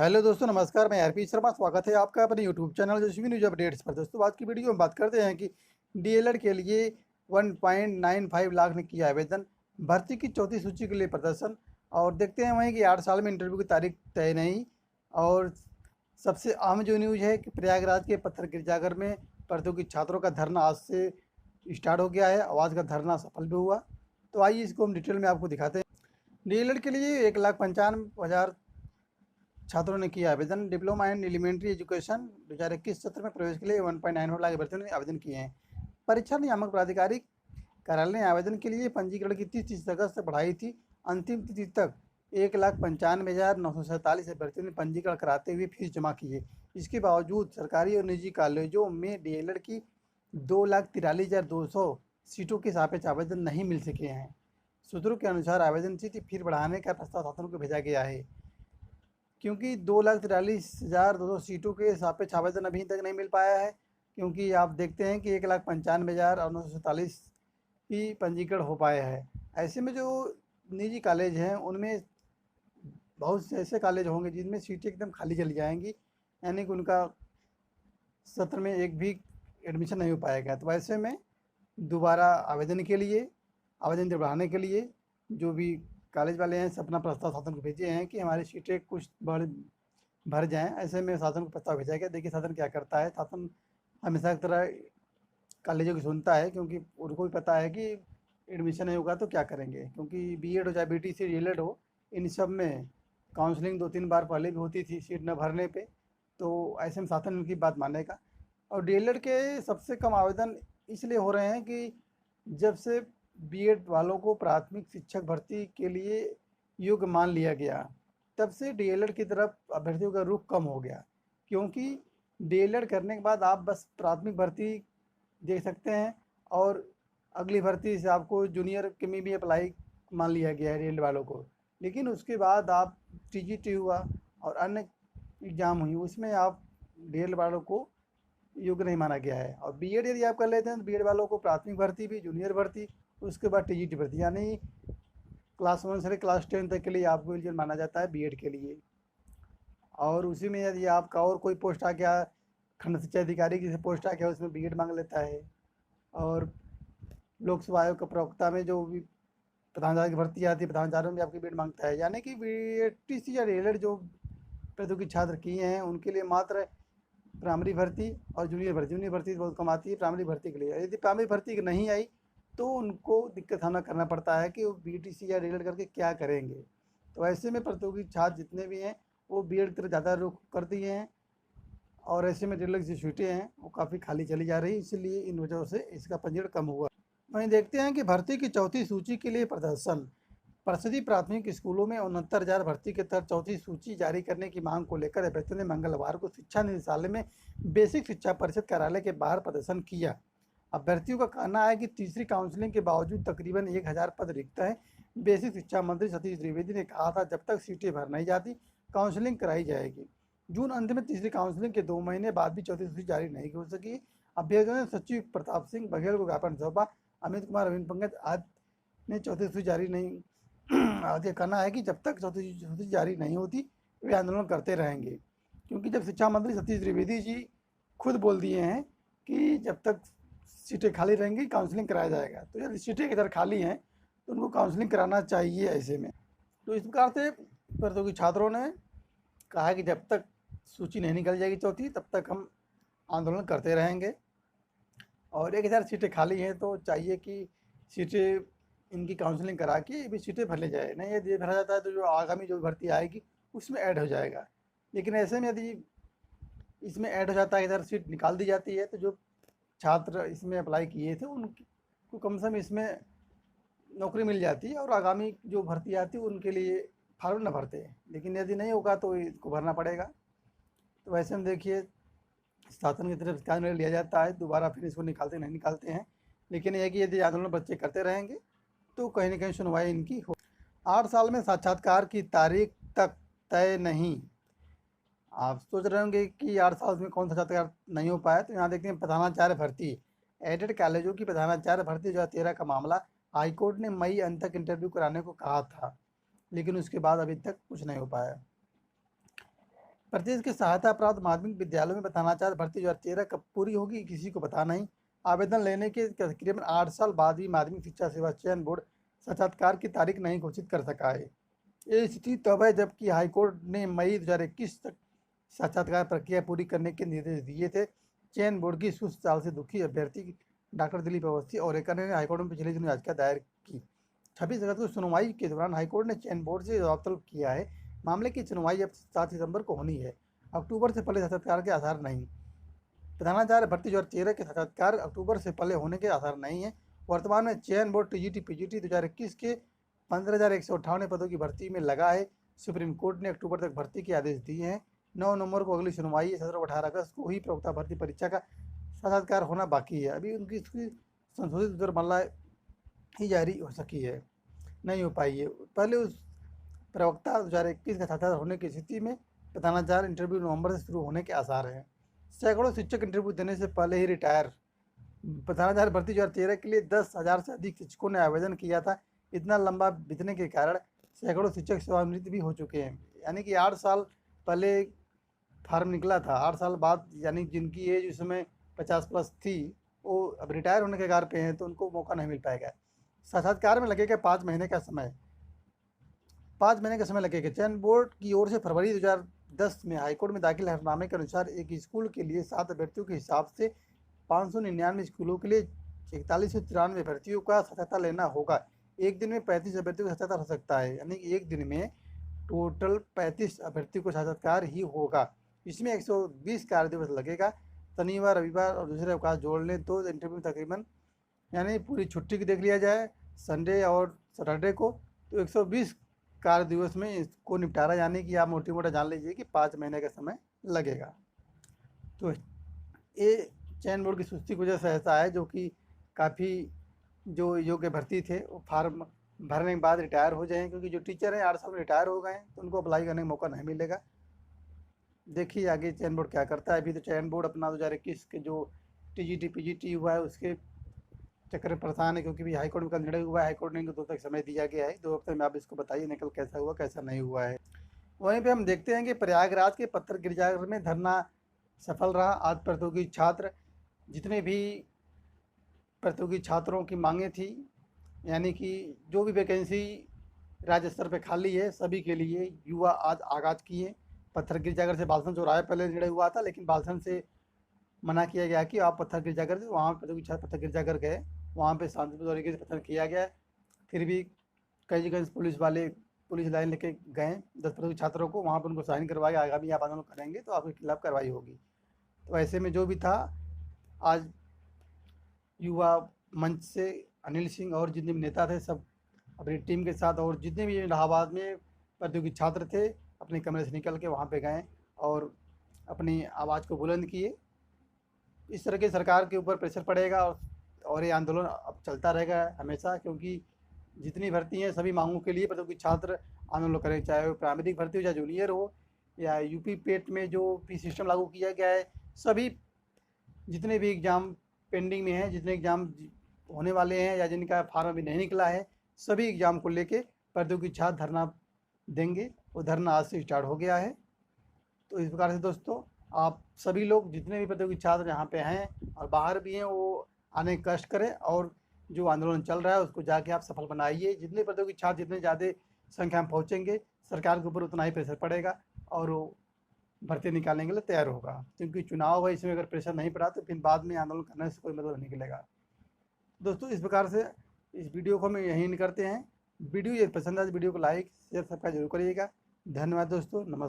Hello दोस्तों, नमस्कार। मैं आरपी शर्मा, स्वागत है आपका अपने यूट्यूब चैनल यशस्वी न्यूज अपडेट्स पर। दोस्तों, आज की वीडियो में बात करते हैं कि डीएलएड के लिए 1.95 लाख ने किया आवेदन, भर्ती की चौथी सूची के लिए प्रदर्शन। और देखते हैं वहीं कि 8 साल में इंटरव्यू की तारीख तय नहीं। और सबसे अहम जो न्यूज़ है कि प्रयागराज के पत्थर गिरजाघर में प्रतियोगी छात्रों का धरना आज से स्टार्ट हो गया है। आवाज़ का धरना सफल भी हुआ। तो आइए इसको हम डिटेल में आपको दिखाते हैं। डीएलएड के लिए 1,95,000 छात्रों ने किया आवेदन। डिप्लोमा एंड एलिमेंट्री एजुकेशन 2021 सत्र में प्रवेश के लिए 1.9 लाख अभ्यर्थियों ने आवेदन किए हैं। परीक्षा नियामक प्राधिकारी कार्यालय ने आवेदन के लिए पंजीकरण की 30 अगस्त से बढ़ाई थी। अंतिम तिथि तक 1,95,947 अभ्यर्थियों ने पंजीकरण कराते हुए फीस जमा की है। इसके बावजूद सरकारी और निजी कॉलेजों में डीएलएड की 2,43,200 सीटों के सापेक्ष आवेदन नहीं मिल सके हैं। सूत्रों के अनुसार आवेदन तिथि फिर बढ़ाने का प्रस्ताव शासन को भेजा गया है, क्योंकि 2,43,200 सीटों के सापेक्ष आवेदन अभी तक नहीं मिल पाया है। क्योंकि आप देखते हैं कि 1,95,947 ही पंजीकरण हो पाया है। ऐसे में जो निजी कॉलेज हैं उनमें बहुत से ऐसे कॉलेज होंगे जिनमें सीटें एकदम खाली चली जाएंगी, यानी कि उनका सत्र में एक भी एडमिशन नहीं हो पाएगा। तो ऐसे में दोबारा आवेदन के लिए, आवेदन तिथि बढ़ाने के लिए जो भी कॉलेज वाले हैं अपना प्रस्ताव शासन को भेजे हैं कि हमारी सीटें कुछ भर जाएं। ऐसे में शासन को प्रस्ताव भेजा गया। देखिए शासन क्या करता है। शासन हमेशा की तरह कॉलेजों की सुनता है, क्योंकि उनको भी पता है कि एडमिशन नहीं होगा तो क्या करेंगे। क्योंकि बीएड हो चाहे बीटीसी डीएलएड हो, इन सब में काउंसलिंग 2-3 बार पहले भी होती थी सीट न भरने पे। तो ऐसे में शासन उनकी बात मानेगा। और डीएलएड के सबसे कम आवेदन इसलिए हो रहे हैं कि जब से बीएड वालों को प्राथमिक शिक्षक भर्ती के लिए योग्य मान लिया गया, तब से डीएलएड की तरफ अभ्यर्थियों का रुख कम हो गया। क्योंकि डीएलएड करने के बाद आप बस प्राथमिक भर्ती दे सकते हैं, और अगली भर्ती से आपको जूनियर के में भी अप्लाई मान लिया गया है डीएलएड वालों को। लेकिन उसके बाद आप टीजीटी हुआ और अन्य एग्ज़ाम हुई, उसमें आप डीएलएड वालों को योग्य नहीं माना गया है। और बीएड यदि आप कर लेते हैं तो बीएड वालों को प्राथमिक भर्ती भी, जूनियर भर्ती, उसके बाद टीजीटी भर्ती, यानी क्लास 1 से क्लास 10 तक के लिए आपको एलिजिबल माना जाता है बीएड के लिए। और उसी में यदि आपका और कोई पोस्ट आ गया, खंड शिक्षा अधिकारी की पोस्ट आ गया, उसमें बीएड मांग लेता है। और लोक सेवा आयोग के प्रवक्ता में जो भी प्रधानाचार्य की भर्ती आती है, प्रधानाचार्य में भी आपकी बीएड मांगता है। यानी कि बीटीसी या डीएलएड जो प्रतियोगी छात्र किए हैं उनके लिए मात्र प्राइमरी भर्ती और जूनियर भर्ती बहुत कम आती है प्राइमरी भर्ती के लिए। यदि प्राइमरी भर्ती की नहीं आई तो उनको दिक्कत सामना करना पड़ता है कि वो बीटीसी या डीएलएड करके क्या करेंगे। तो ऐसे में प्रतियोगी छात्र जितने भी हैं वो बीएड की तरफ ज़्यादा रुख कर दिए हैं। और ऐसे में डीएलएड की सीटें हैं वो काफ़ी खाली चली जा रही, इसलिए इन वजहों से इसका पंजीकरण कम हुआ। वहीं देखते हैं कि भर्ती की चौथी सूची के लिए प्रदर्शन। परिषदीय प्राथमिक स्कूलों में 69,000 भर्ती के तहत चौथी सूची जारी करने की मांग को लेकर अभ्यर्थियों ने मंगलवार को शिक्षा निदेशालय में बेसिक शिक्षा परिषद कार्यालय के बाहर प्रदर्शन किया। अभ्यर्थियों का कहना है कि तीसरी काउंसलिंग के बावजूद तकरीबन 1,000 पद रिक्त हैं। बेसिक शिक्षा मंत्री सतीश द्विवेदी ने कहा था, जब तक सीटें भर नहीं जाती काउंसलिंग कराई जाएगी। जून अंत में तीसरी काउंसलिंग के 2 महीने बाद भी चौथी सूची जारी नहीं हो सकी। अभ्यर्थियों ने सचिव प्रताप सिंह बघेल को ज्ञापन सौंपा। अमित कुमार, अरविंद पंकज आदि ने चौथी सूची जारी नहीं आगे कहना है कि जब तक चौथी सूची जारी नहीं होती वे आंदोलन करते रहेंगे। क्योंकि जब शिक्षा मंत्री सतीश द्विवेदी जी खुद बोल दिए हैं कि जब तक सीटें खाली रहेंगी काउंसलिंग कराया जाएगा, तो यदि सीटें इधर खाली हैं तो उनको काउंसलिंग कराना चाहिए ऐसे में। तो इस प्रकार से प्रतियोगी छात्रों ने कहा कि जब तक सूची नहीं निकल जाएगी चौथी, तब तक हम आंदोलन करते रहेंगे। और 1,000 सीटें खाली हैं तो चाहिए कि सीटें इनकी काउंसलिंग करा के भी सीटें भर ले जाए। नहीं यदि भरा जाता है तो जो आगामी जो भर्ती आएगी उसमें ऐड हो जाएगा। लेकिन ऐसे में यदि इसमें ऐड हो जाता है, इधर सीट निकाल दी जाती है, तो जो छात्र इसमें अप्लाई किए थे उनको कम से कम इसमें नौकरी मिल जाती है और आगामी जो भर्ती आती है उनके लिए फार्म न भरते। लेकिन यदि नहीं होगा तो इसको भरना पड़ेगा। तो वैसे में देखिए शासन की तरफ से निर्णय लिया जाता है, दोबारा फिर इसको निकालते नहीं निकालते हैं। लेकिन यह कि यदि आंदोलन बच्चे करते रहेंगे तो कहीं ना कहीं सुनवाई इनकी हो। 8 साल में साक्षात्कार की तारीख तक तय नहीं। आप सोच रहे होंगे कि 8 साल में कौन सा साक्षात्कार नहीं हो पाया, तो यहाँ देखते हैं प्रधानाचार्य भर्ती। एडेड कॉलेजों की प्रधानाचार्य भर्ती 2013 का मामला हाईकोर्ट ने मई अंत तक इंटरव्यू कराने को कहा था, लेकिन उसके बाद अभी तक कुछ नहीं हो पाया। प्रदेश के सहायता प्राप्त माध्यमिक विद्यालयों में प्रधानाचार्य भर्ती 2013 कब पूरी होगी, किसी को पता नहीं। आवेदन लेने के तकरीबन 8 साल बाद भी माध्यमिक शिक्षा सेवा चयन बोर्ड साक्षात्कार की तारीख नहीं घोषित कर सका है। ये स्थिति तब है जबकि हाईकोर्ट ने मई 2021 तक साक्षात्कार प्रक्रिया पूरी करने के निर्देश दिए थे। चयन बोर्ड की सुस्त चाल से दुखी अभ्यर्थी डॉक्टर दिलीप अवस्थी और एक अन्य ने हाईकोर्ट में पिछले दिनों याचिका दायर की। 26 अगस्त को सुनवाई के दौरान हाईकोर्ट ने चयन बोर्ड से जवाब तलब किया है। मामले की सुनवाई अब 7 सितंबर को होनी है। अक्टूबर से पहले साक्षात्कार के आसार नहीं। प्रधानाचार्य भर्ती 2013 के साक्षात्कार अक्टूबर से पहले होने के आसार नहीं है। वर्तमान में चयन बोर्ड टीजीटी पीजीटी 2021 के 15,158 पदों की भर्ती में लगा है। सुप्रीम कोर्ट ने अक्टूबर तक भर्ती के आदेश दिए हैं। 9 नवंबर को अगली सुनवाई है। 17 और 18 अगस्त को ही प्रवक्ता भर्ती परीक्षा का साक्षात्कार होना बाकी है। अभी उनकी संशोधित उत्तरमाला ही जारी हो सकी है, नहीं हो पाई है। पहले उस प्रवक्ता 2021 का साक्षात्कार होने की स्थिति में प्रधानाचार्य इंटरव्यू नवंबर से शुरू होने के आसार हैं। सैकड़ों शिक्षक इंटरव्यू देने से पहले ही रिटायर। प्रधानाचार्य भर्ती 2013 के लिए 10,000 से अधिक शिक्षकों ने आवेदन किया था। इतना लंबा बीतने के कारण सैकड़ों शिक्षक सेवानिवृत्त भी हो चुके हैं। यानी कि 8 साल पहले फार्म निकला था, 8 साल बाद यानी जिनकी एज उस समय 50 प्लस थी वो अब रिटायर होने के कगार पे हैं, तो उनको मौका नहीं मिल पाएगा। साक्षात्कार में लगेगा 5 महीने का समय। 5 महीने का समय लगेगा। चयन बोर्ड की ओर से फरवरी 2010 में हाईकोर्ट में दाखिल हलफनामे के अनुसार एक स्कूल के लिए 7 अभ्यर्थियों के हिसाब से 599 स्कूलों के लिए 4193 अभ्यर्थियों का साक्षात्कार लेना होगा। एक दिन में 35 अभ्यर्थियों का साक्षात्कार हो सकता है, यानी कि एक दिन में टोटल 35 अभ्यर्थियों को साक्षात्कार ही होगा। इसमें 120 कार्य दिवस लगेगा। शनिवार, रविवार और दूसरे अवकाश जोड़ लें तो इंटरव्यू तकरीबन यानी पूरी छुट्टी की देख लिया जाए संडे और सैटरडे को, तो 120 कार्य दिवस में इसको निपटारा, यानी कि आप मोटी मोटा जान लीजिए कि 5 महीने का समय लगेगा। तो ये चयन बोर्ड की सुस्ती की वजह से ऐसा है, जो कि काफ़ी जो योग्य भर्ती थे वो फार्म भरने के बाद रिटायर हो जाएँ, क्योंकि जो टीचर हैं 8 साल में रिटायर हो गए हैं तो उनको अप्लाई करने का मौका नहीं मिलेगा। देखिए आगे चयन बोर्ड क्या करता है। अभी तो चयन बोर्ड अपना 2021 के जो टीजीटी पीजीटी हुआ है उसके चक्कर में परेशान है, क्योंकि भी हाईकोर्ट में कल निर्णय हुआ है। हाईकोर्ट ने इनको 2 हफ्ते का समय दिया गया है। 2 हफ्ते में आप इसको बताइए निकल कैसा हुआ कैसा नहीं हुआ है। वहीं पे हम देखते हैं कि प्रयागराज के पत्थर गिरजाघर में धरना सफल रहा। आज प्रतियोगी छात्र जितने भी प्रतियोगी छात्रों की मांगे थी, यानी कि जो भी वैकेंसी राज्य स्तर पे खाली है सभी के लिए युवा आज आगाज किए। पत्थर गिरजाघर से बालसन चौराहे पहले निर्णय हुआ था, लेकिन बालसन से मना किया गया कि आप पत्थर गिरजाघर से, वहाँ प्रतियोगी छात्र पत्थर गिरजाघर गए, वहाँ पे शांतिपूर्ण तरीके से पत्थर किया गया। फिर भी कई जगह पुलिस वाले पुलिस लाइन लेके गए 10 प्रतियोगी छात्रों को, वहाँ पर उनको साइन करवाया, आगामी आप आंदोलन करेंगे तो आपके खिलाफ कार्रवाई होगी। तो ऐसे में जो भी था, आज युवा मंच से अनिल सिंह और जितने भी नेता थे सब अपनी टीम के साथ, और जितने भी इलाहाबाद में प्रतियोगी छात्र थे अपने कमरे से निकल के वहाँ पे गए और अपनी आवाज़ को बुलंद किए। इस तरह के सरकार के ऊपर प्रेशर पड़ेगा और ये आंदोलन अब चलता रहेगा हमेशा, क्योंकि जितनी भर्ती हैं सभी मांगों के लिए प्रतियोगी छात्र आंदोलन करें, चाहे वो प्राइमरी भर्ती हो, चाहे जूनियर हो, या यूपी पेट में जो फी सिस्टम लागू किया गया है। सभी जितने भी एग्ज़ाम पेंडिंग में हैं, जितने एग्ज़ाम होने वाले हैं या जिनका फार्म अभी नहीं निकला है, सभी एग्ज़ाम को लेके प्रतियोगी छात्र धरना देंगे। वो धरना आज से स्टार्ट हो गया है। तो इस प्रकार से दोस्तों आप सभी लोग जितने भी प्रतियोगी छात्र यहाँ पे हैं और बाहर भी हैं वो आने का कष्ट करें, और जो आंदोलन चल रहा है उसको जाके आप सफल बनाइए। जितने प्रतियोगी छात्र जितने ज़्यादा संख्या में पहुँचेंगे सरकार के ऊपर उतना ही प्रेशर पड़ेगा और वो भर्ती निकालने के लिए तैयार होगा, क्योंकि चुनाव है, इसमें अगर प्रेशर नहीं पड़ा तो फिर बाद में आंदोलन करने से कोई मतलब नहीं निकलेगा। दोस्तों इस प्रकार से इस वीडियो को हम यहीं करते हैं। वीडियो यदि पसंद आए तो वीडियो को लाइक शेयर सब्सक्राइब जरूर करिएगा। धन्यवाद दोस्तों, नमस्कार।